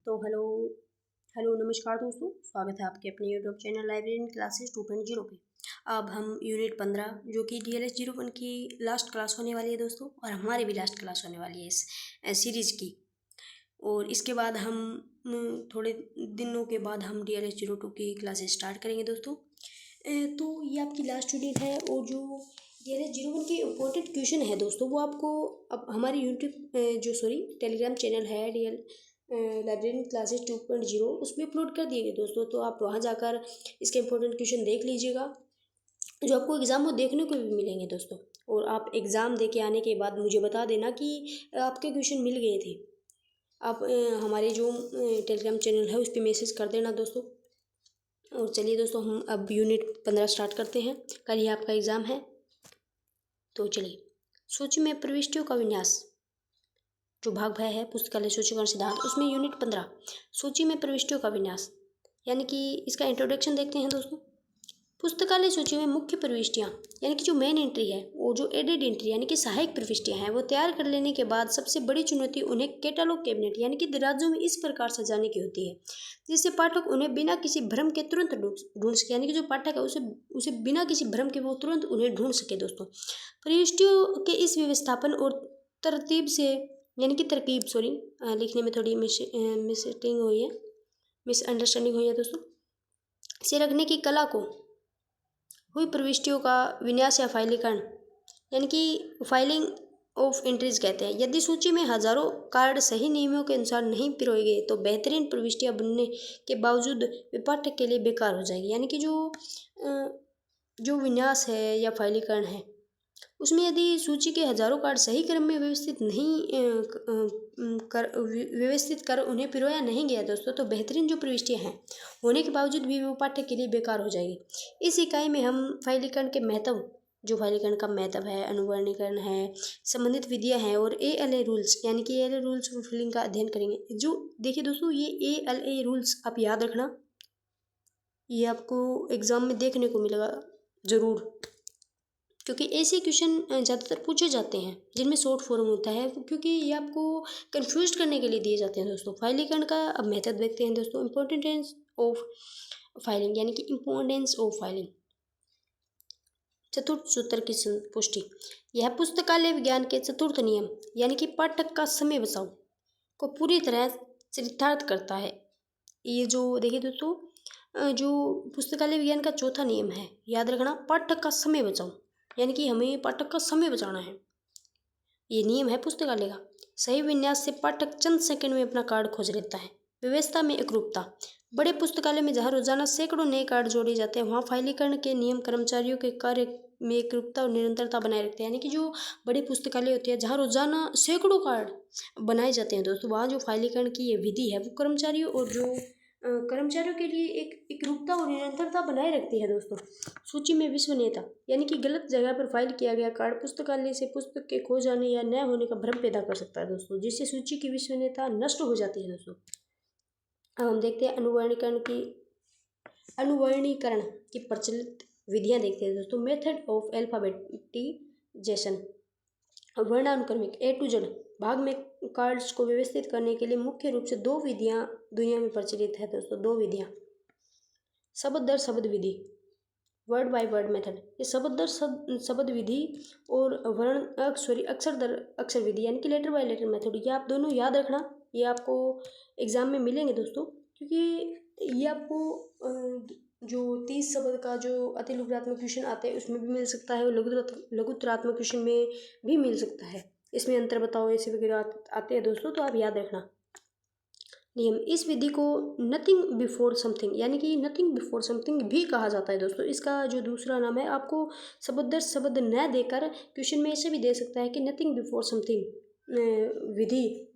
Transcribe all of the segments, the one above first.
तो hello hello नमस्कार दोस्तों, स्वागत है आपके अपने यूट्यूब चैनल लाइब्रेरी क्लासेस 2.0 पे। अब हम यूनिट 15 जो कि DLS 01 की लास्ट क्लास होने वाली है दोस्तों, और हमारी भी लास्ट क्लास होने वाली है इस सीरीज़ की। और इसके बाद हम थोड़े दिनों के बाद हम DLS 02 की क्लासेस स्टार्ट करेंगे दोस्तों। तो ये आपकी लास्ट यूनिट है, और जो DLS 01 के इम्पोर्टेंट क्वेश्चन है दोस्तों, वो आपको अब हमारे यूट्यूब टेलीग्राम चैनल है DL लाइब्रेरी क्लासेस 2.0 उसमें अपलोड कर दिए गए दोस्तों। तो आप वहाँ जाकर इसके इम्पोर्टेंट क्वेश्चन देख लीजिएगा, जो आपको एग्ज़ाम में देखने को भी मिलेंगे दोस्तों। और आप एग्ज़ाम दे के आने के बाद मुझे बता देना कि आपके क्वेश्चन मिल गए थे। आप हमारे जो टेलीग्राम चैनल है उस पर मैसेज कर देना दोस्तों। और चलिए दोस्तों, हम अब यूनिट 15 स्टार्ट करते हैं। कल ही आपका एग्ज़ाम है, तो चलिए। सूची में प्रविष्टियों का विन्यास, जो भाग भय है पुस्तकालय सूचीकरण सिद्धांत, उसमें यूनिट 15 सूची में प्रविष्टियों का विन्यास, यानी कि इसका इंट्रोडक्शन देखते हैं दोस्तों। पुस्तकालय सूची में मुख्य प्रविष्टियाँ यानी कि जो मेन एंट्री है, वो जो एडेड एंट्री यानी कि सहायक प्रविष्टियाँ हैं, वो तैयार कर लेने के बाद सबसे बड़ी चुनौती उन्हें कैटलॉग कैबिनेट यानी कि दराजों में इस प्रकार सजाने की होती है जिससे पाठक उन्हें बिना किसी भ्रम के तुरंत ढूंढ सके, यानी कि जो पाठक है उसे बिना किसी भ्रम के वो तुरंत उन्हें ढूंढ सके दोस्तों। प्रविष्टियों के इस व्यवस्थापन और तरतीब से यानी कि तरकीब लिखने में थोड़ी मिसटेकिंग हुई है, मिसअंडरस्टैंडिंग हुई है दोस्तों, से रखने की कला को हुई प्रविष्टियों का विन्यास या फाइलीकरण यानी कि फाइलिंग ऑफ एंट्रीज कहते हैं। यदि सूची में हजारों कार्ड सही नियमों के अनुसार नहीं पिरोए गए तो बेहतरीन प्रविष्टियां बनने के बावजूद वे पाठक के लिए बेकार हो जाएगी। यानी कि जो विन्यास है या फाइलीकरण है, उसमें यदि सूची के हजारों कार्ड सही क्रम में व्यवस्थित कर उन्हें पिरोया नहीं गया दोस्तों, तो बेहतरीन जो प्रविष्टियाँ हैं होने के बावजूद भी वो पाठक के लिए बेकार हो जाएगी। इस इकाई में हम फाइलीकरण के महत्व, जो फाइलीकरण का महत्व है, अनुवर्णीकरण है, संबंधित विधियाँ हैं, और ALA रूल्स यानी कि ALA रूल्स फुलफिलिंग का अध्ययन करेंगे। जो देखिए दोस्तों, ये ALA रूल्स आप याद रखना, ये आपको एग्ज़ाम में देखने को मिलेगा ज़रूर, क्योंकि ऐसे क्वेश्चन ज़्यादातर पूछे जाते हैं जिनमें शॉर्ट फॉर्म होता है, क्योंकि ये आपको कंफ्यूज करने के लिए दिए जाते हैं दोस्तों। फाइलीकरण का अब मेथड देखते हैं दोस्तों। इम्पोर्टेंस ऑफ फाइलिंग यानी कि इम्पोर्टेंस ऑफ फाइलिंग, चतुर्थ सूत्र की पुष्टि। यह पुस्तकालय विज्ञान के चतुर्थ नियम यानी कि पाठक का समय बचाव को पूरी तरह चरितार्थ करता है। ये जो देखिए दोस्तों, जो पुस्तकालय विज्ञान का चौथा नियम है, याद रखना, पाठक का समय बचाओ, यानी कि हमें पाठक का समय बचाना है। ये नियम है पुस्तकालय का। सही विन्यास से पाठक चंद सेकंड में अपना कार्ड खोज लेता है। व्यवस्था में एकरूपता, बड़े पुस्तकालय में जहाँ रोजाना सैकड़ों नए कार्ड जोड़े जाते हैं, वहाँ फाइलीकरण के नियम कर्मचारियों के कार्य में एकरूपता और निरंतरता बनाए रखते हैं। यानी कि जो बड़े पुस्तकालय होते हैं जहाँ रोजाना सैकड़ों कार्ड बनाए जाते हैं दोस्तों, वहाँ जो फाइलीकरण की ये विधि है वो कर्मचारियों के लिए एक एकरूपता और निरंतरता बनाए रखती है दोस्तों। सूची में विश्वसनीयता यानी कि गलत जगह पर फाइल किया गया कार्ड पुस्तकालय से पुस्तक के खो जाने या न होने का भ्रम पैदा कर सकता है दोस्तों, जिससे सूची की विश्वसनीयता नष्ट हो जाती है दोस्तों। अब हम देखते हैं अनुवर्णीकरण की प्रचलित विधियां देखते हैं दोस्तों। मेथड ऑफ अल्फाबेटिजेशन, वर्णानुक्रमिक A to Z भाग में कार्ड्स को व्यवस्थित करने के लिए मुख्य रूप से दो विधियां दुनिया में प्रचलित है दोस्तों। दो विधियां, शब्द दर शब्द विधि, वर्ड बाय वर्ड मेथड। ये शब्द दर शब्द विधि और अक्षर दर अक्षर विधि यानी कि लेटर बाय लेटर मेथड, ये आप दोनों याद रखना। ये आपको एग्जाम में मिलेंगे दोस्तों, क्योंकि ये आपको जो 30 शब्द का जो अति लघुत्तरात्मक क्वेश्चन आते हैं उसमें भी मिल सकता है, और लघुत्तरात्मक क्वेश्चन में भी मिल सकता है। इसमें अंतर बताओ ऐसे वगैरह आते हैं दोस्तों, तो आप याद रखना। नियम, इस विधि को नथिंग बिफोर समथिंग यानी कि नथिंग बिफोर समथिंग भी कहा जाता है दोस्तों। इसका जो दूसरा नाम है, आपको शब्द दर शब्द न देकर क्वेश्चन में ऐसे भी दे सकता है कि नथिंग बिफोर समथिंग विधि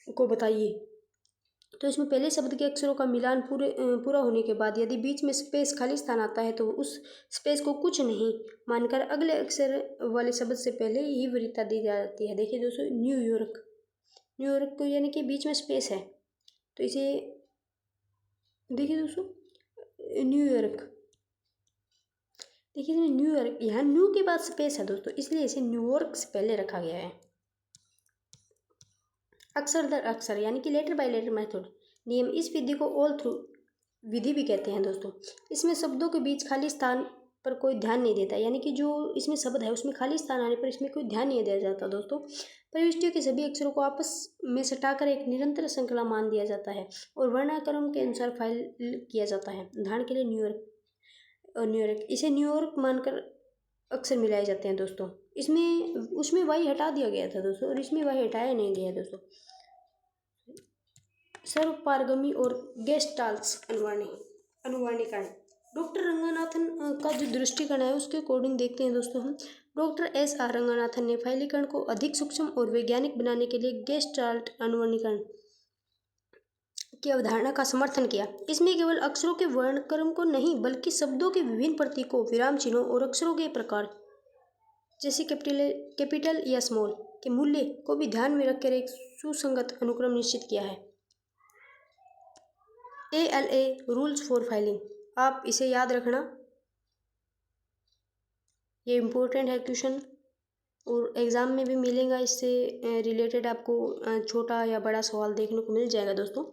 को बताइए। तो इसमें पहले शब्द के अक्षरों का मिलान पूरा होने के बाद यदि बीच में स्पेस खाली स्थान आता है तो उस स्पेस को कुछ नहीं मानकर अगले अक्षर वाले शब्द से पहले ही वरीयता दी जाती है। देखिए दोस्तों, न्यूयॉर्क को यानी कि बीच में स्पेस है, तो इसे देखिए दोस्तों, न्यूयॉर्क, देखिए न्यूयॉर्क, यहाँ न्यू के बाद स्पेस है दोस्तों, इसलिए इसे न्यूयॉर्क से पहले रखा गया है। अक्षर दर अक्षर यानी कि लेटर बाय लेटर मेथड, नियम, इस विधि को ऑल थ्रू विधि भी कहते हैं दोस्तों। इसमें शब्दों के बीच खाली स्थान पर कोई ध्यान नहीं देता, यानी कि जो इसमें शब्द है उसमें खाली स्थान आने पर इसमें कोई ध्यान नहीं दिया जाता दोस्तों। प्रविष्टियों के सभी अक्षरों को आपस में सटाकर एक निरंतर श्रृंखला मान दिया जाता है और वर्णाक्रम के अनुसार फाइल किया जाता है। उदाहरण के लिए न्यूयॉर्क, इसे न्यूयॉर्क मानकर अक्सर मिलाए जाते हैं दोस्तों। इसमें उसमें वाई हटा दिया गया था दोस्तों और इसमें वाई हटाया नहीं गया दोस्तों। सर्वपारगमी और गेस्टाल्ट्स अनुवर्णीकरण। डॉक्टर रंगनाथन का जो दृष्टिकोण है उसके अकॉर्डिंग देखते हैं दोस्तों हम। Doctor S.R. रंगनाथन ने फाइलीकरण को अधिक सूक्ष्म और वैज्ञानिक बनाने के लिए गेस्टाल्ट अनुवर्णीकरण की अवधारणा का समर्थन किया। इसमें केवल अक्षरों के वर्णक्रम को नहीं बल्कि शब्दों के विभिन्न प्रतीकों, विराम चिन्हों और अक्षरों के प्रकार जैसे कैपिटल या स्मॉल के मूल्य को भी ध्यान में रखकर एक सुसंगत अनुक्रम निश्चित किया है। ALA रूल्स फॉर फाइलिंग, आप इसे याद रखना, ये इम्पोर्टेंट है क्वेश्चन और एग्ज़ाम में भी मिलेगा। इससे रिलेटेड आपको छोटा या बड़ा सवाल देखने को मिल जाएगा दोस्तों।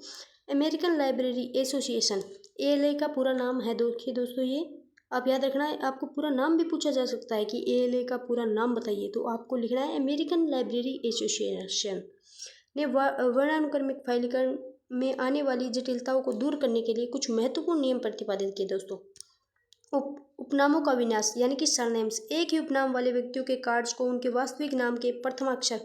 अमेरिकन लाइब्रेरी एसोसिएशन, ALA का पूरा नाम है दोस्तों ये आप याद रखना है। आपको पूरा नाम भी पूछा जा सकता है कि ALA का पूरा नाम बताइए, तो आपको लिखना है अमेरिकन लाइब्रेरी एसोसिएशन ने वर्णानुक्रमिक फाइलीकरण में आने वाली जटिलताओं को दूर करने के लिए कुछ महत्वपूर्ण नियम प्रतिपादित किए दोस्तों। उपनामों का विन्यास, यानी कि सरनेम्स। एक ही उपनाम वाले व्यक्तियों के कार्ड्स को उनके वास्तविक नाम के प्रथमाक्षर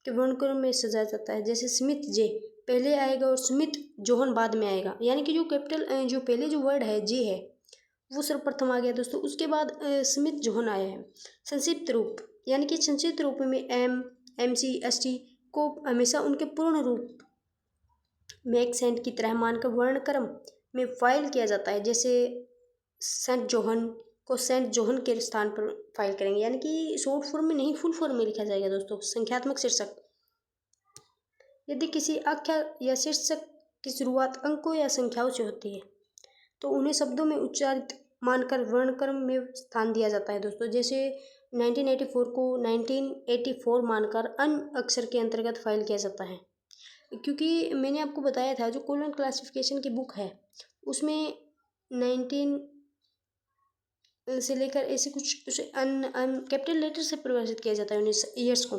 के वर्णक्रम में सजाया जाता है। जैसे स्मिथ जे पहले आएगा और स्मिथ जोहन बाद में आएगा, यानी कि जो कैपिटल जो पहले जो वर्ड है जे है वो सर्वप्रथम आ गया दोस्तों, उसके बाद स्मिथ जोहन आया है। संक्षिप्त रूप, यानी कि संक्षिप्त रूप में MC ST को हमेशा उनके पूर्ण रूप में एक्सेंट की तरह मानकर वर्णक्रम में फाइल किया जाता है। जैसे सेंट जोहन को सेंट जोहन के स्थान पर फाइल करेंगे, यानी कि शॉर्ट फॉर्म में नहीं फुल फॉर्म में लिखा जाएगा दोस्तों। संख्यात्मक शीर्षक, यदि किसी आख्या या शीर्षक की शुरुआत अंकों या संख्याओं से होती है तो उन्हें शब्दों में उच्चारित मानकर वर्णक्रम में स्थान दिया जाता है दोस्तों। जैसे 1984 को 1984 मानकर अन्य अक्षर के अंतर्गत फाइल किया जाता है, क्योंकि मैंने आपको बताया था जो कोलन क्लासिफिकेशन की बुक है उसमें 19 से लेकर ऐसे कुछ कैपिटल लेटर से परिभाषित किया जाता है 19 ईयर्स को।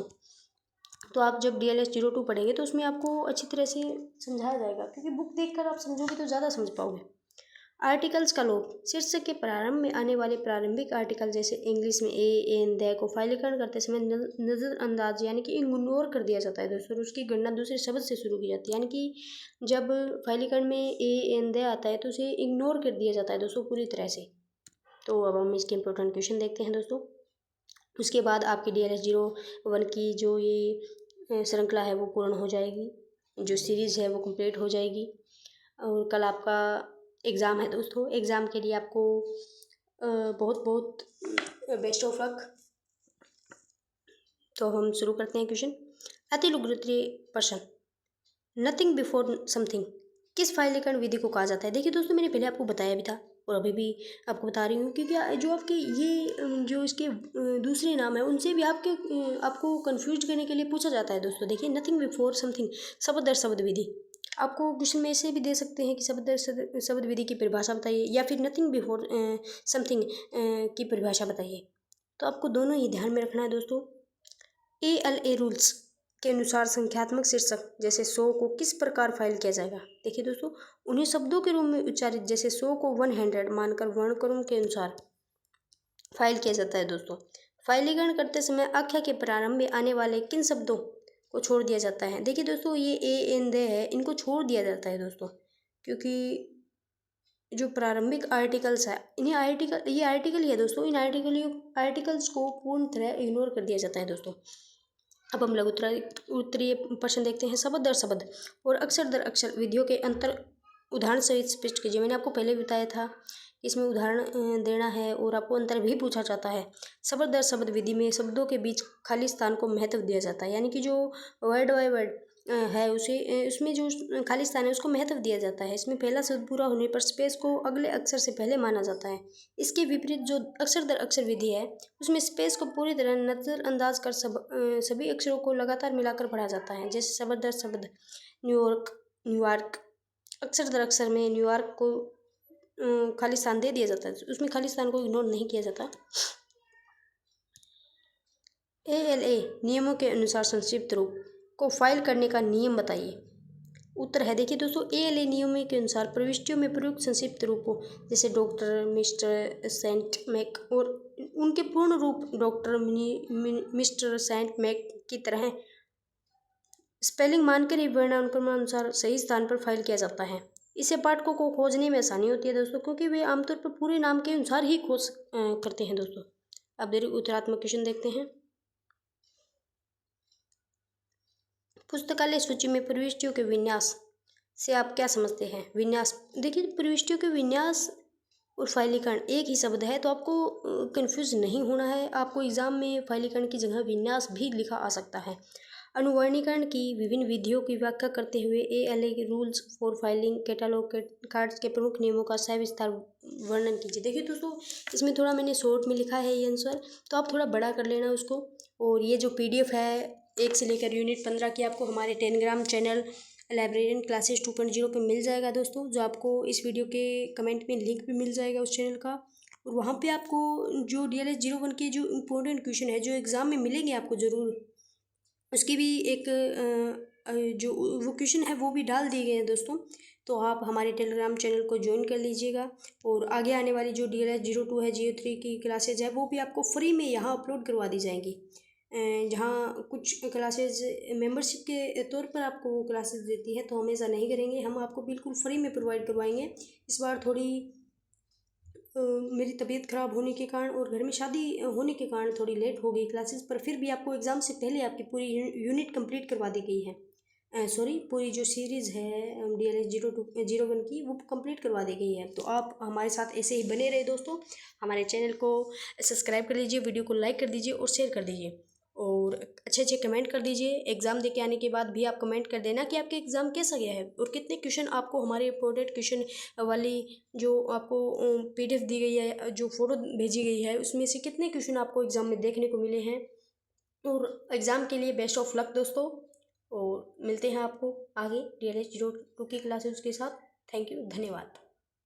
तो आप जब DLS 02 पढ़ेंगे तो उसमें आपको अच्छी तरह से समझाया जाएगा, क्योंकि बुक देखकर आप समझोगे तो ज़्यादा समझ पाओगे। आर्टिकल्स का लोप, शीर्षक के प्रारंभ में आने वाले प्रारंभिक आर्टिकल जैसे इंग्लिश में ए एन द को फाइलीकरण करते समय नज़रअंदाज यानी कि इग्नोर कर दिया जाता है दोस्तों। उसकी गणना दूसरे शब्द से शुरू की जाती है, यानी कि जब फाइलीकरण में ए एन द आता है तो उसे इग्नोर कर दिया जाता है दोस्तों पूरी तरह से। तो अब हम इसके इंपॉर्टेंट क्वेश्चन देखते हैं दोस्तों। उसके बाद आपकी DLS 01 की जो ये श्रृंखला है वो पूर्ण हो जाएगी, जो सीरीज़ है वो कंप्लीट हो जाएगी। और कल आपका एग्ज़ाम है दोस्तों। एग्ज़ाम के लिए आपको बहुत बहुत बेस्ट ऑफ लक। तो हम शुरू करते हैं क्वेश्चन। अतिलुगृतीय प्रश्न, नथिंग बिफोर समथिंग किस फाइलीकरण विधि को कहा जाता है? देखिए दोस्तों, मैंने पहले आपको बताया भी था और अभी भी आपको बता रही हूँ, क्योंकि जो आपके ये जो इसके दूसरे नाम है उनसे भी आपको कंफ्यूज करने के लिए पूछा जाता है दोस्तों। देखिए, नथिंग बिफोर समथिंग, शब्द दर शब्द विधि। आपको क्वेश्चन में ऐसे भी दे सकते हैं कि शब्द विधि की परिभाषा बताइए, या फिर नथिंग बिफोर समथिंग की परिभाषा बताइए। तो आपको दोनों ही ध्यान में रखना है दोस्तों। ALA रूल्स के अनुसार संख्यात्मक शीर्षक जैसे 100 को किस प्रकार फाइल किया जाएगा? देखिए दोस्तों, उन्हें शब्दों के रूप में उच्चारित जैसे 100 को 100 मानकर वर्णक्रम के अनुसार फाइल किया जाता है दोस्तों। फाइलीकरण करते समय आख्या के प्रारंभ में आने वाले किन शब्दों को छोड़ दिया जाता है? देखिए दोस्तों, ये ए एन दे है, इनको छोड़ दिया जाता है दोस्तों, क्योंकि जो प्रारंभिक आर्टिकल्स है ये आर्टिकल ही है दोस्तों। इन आर्टिकल्स को पूर्ण तरह इग्नोर कर दिया जाता है दोस्तों। अब हम लघु उत्तरीय प्रश्न देखते हैं। शब्द दर शब्द और अक्षर दर अक्षर विधियों के अंतर उदाहरण सहित स्पष्ट कीजिए। मैंने आपको पहले बताया था, इसमें उदाहरण देना है और आपको अंतर भी पूछा जाता है। शब्द दर शब्द विधि में शब्दों के बीच खाली स्थान को महत्व दिया जाता है, यानी कि जो वर्ड बाय वर्ड है उसमें जो खाली स्थान है उसको महत्व दिया जाता है। इसमें पहला शब्द पूरा होने पर स्पेस को अगले अक्षर से पहले माना जाता है। इसके विपरीत जो अक्षर दर अक्षर विधि है उसमें स्पेस को पूरी तरह नज़रअंदाज कर सभी अक्षरों को लगातार मिलाकर पढ़ा जाता है। जैसे शब्द दर शब्द न्यूयॉर्क, अक्सर अक्सर में न्यूयॉर्क को खाली स्थान दे दिया जाता है, उसमें खाली स्थान को इग्नोर नहीं किया जाता। ALA नियमों के अनुसार संक्षिप्त रूप को फाइल करने का नियम बताइए। उत्तर है, देखिए दोस्तों, ALA नियमों के अनुसार प्रविष्टियों में प्रयुक्त संक्षिप्त रूपों जैसे डॉक्टर, मिस्टर, सेंट, मैक और उनके पूर्ण रूप डॉक्टर, मिस्टर, सेंट, मैक की तरह स्पेलिंग मानकर ही वर्णानुक्रमानुसार सही स्थान पर फाइल किया जाता है। इससे पाठकों को खोजने में आसानी होती है दोस्तों, क्योंकि वे आमतौर पर पूरे नाम के अनुसार ही खोज करते हैं दोस्तों। अब उत्तरात्मक क्वेश्चन देखते हैं। पुस्तकालय सूची में प्रविष्टियों के विन्यास से आप क्या समझते हैं? विन्यास, देखिए प्रविष्टियों के विन्यास और फाइलीकरण एक ही शब्द है, तो आपको कंफ्यूज नहीं होना है। आपको एग्जाम में फाइलीकरण की जगह विन्यास भी लिखा आ सकता है। अनुवर्णीकरण की विभिन्न विधियों की व्याख्या करते हुए ALA के rules for filing catalogue cards के प्रमुख नियमों का सविस्तार वर्णन कीजिए। देखिए दोस्तों, इसमें थोड़ा मैंने शॉर्ट में लिखा है ये आंसर, तो आप थोड़ा बड़ा कर लेना उसको। और ये जो PDF है 1 से लेकर यूनिट 15 की आपको हमारे टेलीग्राम चैनल लाइब्रेरियन क्लासेस 2.0 पे मिल जाएगा दोस्तों, जो आपको इस वीडियो के कमेंट में लिंक भी मिल जाएगा उस चैनल का। और वहाँ पे आपको जो DLS 01 के जो इम्पोर्टेंट क्वेश्चन है जो एग्ज़ाम में मिलेंगे आपको ज़रूर, उसकी भी एक जो वो क्वेश्चन है वो भी डाल दिए गए हैं दोस्तों। तो आप हमारे टेलीग्राम चैनल को ज्वाइन कर लीजिएगा। और आगे आने वाली जो DLS 02 है, 03 की क्लासेज है, वो भी आपको फ्री में यहाँ अपलोड करवा दी जाएंगी। जहाँ कुछ क्लासेज मेंबरशिप के तौर पर आपको वो क्लासेस देती है, तो हम ऐसा नहीं करेंगे, हम आपको बिल्कुल फ्री में प्रोवाइड करवाएंगे। इस बार थोड़ी मेरी तबीयत ख़राब होने के कारण और घर में शादी होने के कारण थोड़ी लेट हो गई क्लासेस, पर फिर भी आपको एग्ज़ाम से पहले आपकी पूरी यूनिट कंप्लीट करवा दी गई है। सॉरी, पूरी जो सीरीज़ है DLS 02-01 की वो कंप्लीट करवा दी गई है। तो आप हमारे साथ ऐसे ही बने रहे दोस्तों। हमारे चैनल को सब्सक्राइब कर लीजिए, वीडियो को लाइक कर दीजिए और शेयर कर दीजिए, और अच्छे अच्छे कमेंट कर दीजिए। एग्ज़ाम दे के आने के बाद भी आप कमेंट कर देना कि आपके एग्ज़ाम कैसा गया है और कितने क्वेश्चन आपको हमारे इंपॉर्टेंट क्वेश्चन वाली जो आपको PDF दी गई है, जो फ़ोटो भेजी गई है, उसमें से कितने क्वेश्चन आपको एग्ज़ाम में देखने को मिले हैं। और एग्ज़ाम के लिए बेस्ट ऑफ लक दोस्तों, और मिलते हैं आपको आगे DLS 02 की क्लासेस के साथ। थैंक यू, धन्यवाद।